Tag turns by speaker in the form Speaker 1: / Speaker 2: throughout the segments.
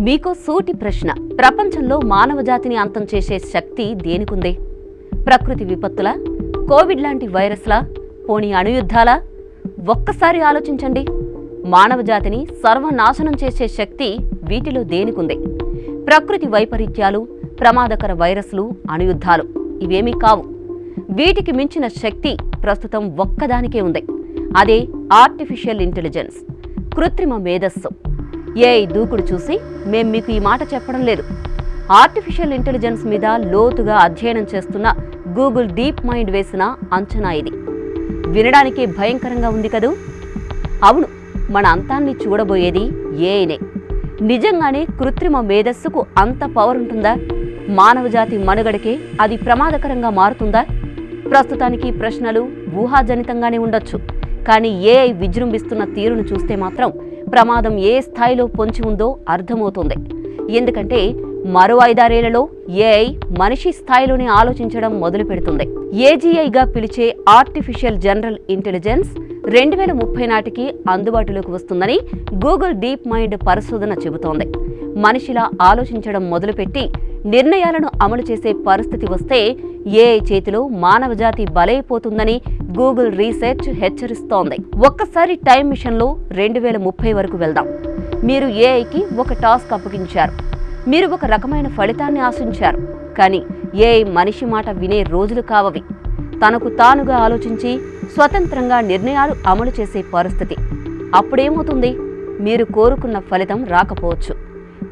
Speaker 1: మీకో సూటి ప్రశ్న. ప్రపంచంలో మానవ జాతిని అంతం చేసే శక్తి దేనికుంది? ప్రకృతి విపత్తులా? కోవిడ్ లాంటి వైరస్లా? పోనీ అణుయుద్ధాలా? ఒక్కసారి ఆలోచించండి. మానవ జాతిని సర్వనాశనం చేసే శక్తి వీటిలో దేనికుంది? ప్రకృతి వైపరీత్యాలు, ప్రమాదకర వైరస్లు, అణుయుద్ధాలు ఇవేమీ కావు. వీటికి మించిన శక్తి ప్రస్తుతం ఒక్కదానికే ఉంది. అదే ఆర్టిఫిషియల్ ఇంటెలిజెన్స్, కృత్రిమ మేధస్సు. ఏఐ దూకుడు చూసి మేం మీకు ఈ మాట చెప్పడం లేదు. ఆర్టిఫిషియల్ ఇంటెలిజెన్స్ మీద లోతుగా అధ్యయనం చేస్తున్న గూగుల్ డీప్ మైండ్ వేసిన అంచనా ఇది. వినడానికే భయంకరంగా ఉంది కదూ? అవును, మన అంతాన్ని చూడబోయేది ఏఐనే. నిజంగానే కృత్రిమ మేధస్సుకు అంత పవర్ ఉంటుందా? మానవజాతి మనుగడకే అది ప్రమాదకరంగా మారుతుందా? ప్రస్తుతానికి ప్రశ్నలు ఊహాజనితంగానే ఉండొచ్చు. కానీ ఏఐ విజృంభిస్తున్న తీరును చూస్తే మాత్రం ప్రమాదం ఏ స్థాయిలో పొంచి ఉందో అర్థమవుతుంది. ఎందుకంటే మరో 5-6 ఏళ్లలో ఏఐ మనిషి స్థాయిలోనే ఆలోచించడం మొదలు పెడుతుంది. ఏజీఐగా పిలిచే ఆర్టిఫిషియల్ జనరల్ ఇంటెలిజెన్స్ 2030 నాటికి అందుబాటులోకి వస్తుందని గూగుల్ డీప్ మైండ్ పరిశోధన చెబుతోంది. మనిషిలా ఆలోచించడం మొదలుపెట్టి నిర్ణయాలను అమలు చేసే పరిస్థితి వస్తే ఏఐ చేతిలో మానవజాతి బలైపోతుందని గూగుల్ రీసెర్చ్ హెచ్చరిస్తోంది. ఒక్కసారి టైం మిషన్లో 2030 వరకు వెళ్దాం. మీరు ఏఐకి ఒక టాస్క్ అప్పగించారు. మీరు ఒక రకమైన ఫలితాన్ని ఆశించారు. కానీ ఏఐ మనిషి మాట వినే రోజులు కావవి. తనకు తానుగా ఆలోచించి స్వతంత్రంగా నిర్ణయాలు అమలు చేసే పరిస్థితి. అప్పుడేమవుతుంది? మీరు కోరుకున్న ఫలితం రాకపోవచ్చు,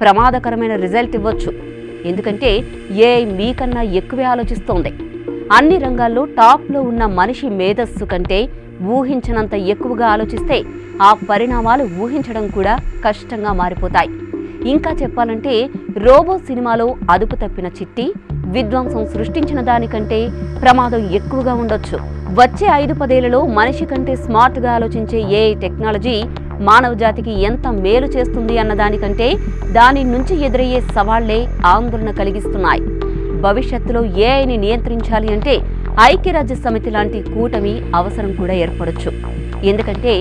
Speaker 1: ప్రమాదకరమైన రిజల్ట్ ఇవ్వచ్చు. ఎందుకంటే ఏఐ మీకన్నా ఎక్కువే ఆలోచిస్తోంది. అన్ని రంగాల్లో టాప్లో ఉన్న మనిషి మేధస్సు కంటే ఊహించనంత ఎక్కువగా ఆలోచిస్తే ఆ పరిణామాలు ఊహించడం కూడా కష్టంగా మారిపోతాయి. ఇంకా చెప్పాలంటే రోబో సినిమాలో అదుపు తప్పిన చిట్టి విధ్వంసం సృష్టించిన దానికంటే ప్రమాదం ఎక్కువగా ఉండొచ్చు. వచ్చే 5-10 ఏళ్లలో మనిషి కంటే స్మార్ట్గా ఆలోచించే ఏఐ టెక్నాలజీ మానవ జాతికి ఎంత మేలు చేస్తుంది అన్నదానికంటే దాని నుంచి ఎదురయ్యే సవాళ్లే ఆందోళన కలిగిస్తున్నాయి. భవిష్యత్తులో ఏఐని నియంత్రించాలి అంటే ఐక్యరాజ్య సమితి లాంటి కూటమి అవసరం కూడా ఏర్పడొచ్చు. ఎందుకంటే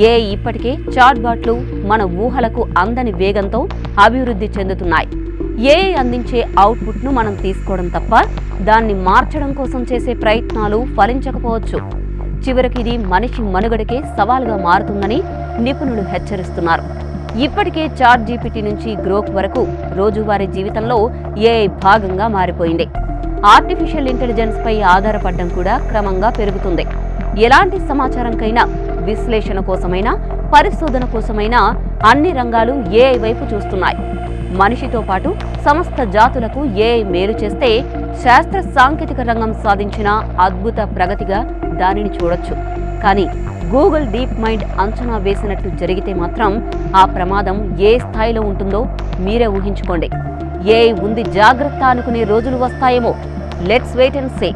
Speaker 1: ఏఐ ఇప్పటికే చాట్బాట్లు మన ఊహలకు అందని వేగంతో అభివృద్ధి చెందుతున్నాయి. ఏఐ అందించే అవుట్పుట్ను మనం తీసుకోవడం తప్ప దాన్ని మార్చడం కోసం చేసే ప్రయత్నాలు ఫలించకపోవచ్చు. చివరికి ఇది మనిషి మనుగడకే సవాలుగా మారుతుందని నిపుణులు హెచ్చరిస్తున్నారు. ఇప్పటికే చాట్ జీపీటీ నుంచి గ్రోక్ వరకు రోజువారీ జీవితంలో ఏఐ భాగంగా మారిపోయింది. ఆర్టిఫిషియల్ ఇంటెలిజెన్స్ పై ఆధారపడడం కూడా క్రమంగా పెరుగుతుంది. ఎలాంటి సమాచారంకైనా, విశ్లేషణ కోసమైనా, పరిశోధన కోసమైనా అన్ని రంగాలు ఏఐ వైపు చూస్తున్నాయి. మనిషితో పాటు సమస్త జాతులకు ఏఐ మేలు చేస్తే శాస్త్ర సాంకేతిక రంగం సాధించిన అద్భుత ప్రగతిగా దానిని చూడొచ్చు. కానీ గూగుల్ డీప్ మైండ్ అంచనా వేసినట్టు జరిగితే మాత్రం ఆ ప్రమాదం ఏ స్థాయిలో ఉంటుందో మీరే ఊహించుకోండి. ఏఐ ఉంది జాగ్రత్త అనుకునే రోజులు వస్తాయేమో. Let's wait and see.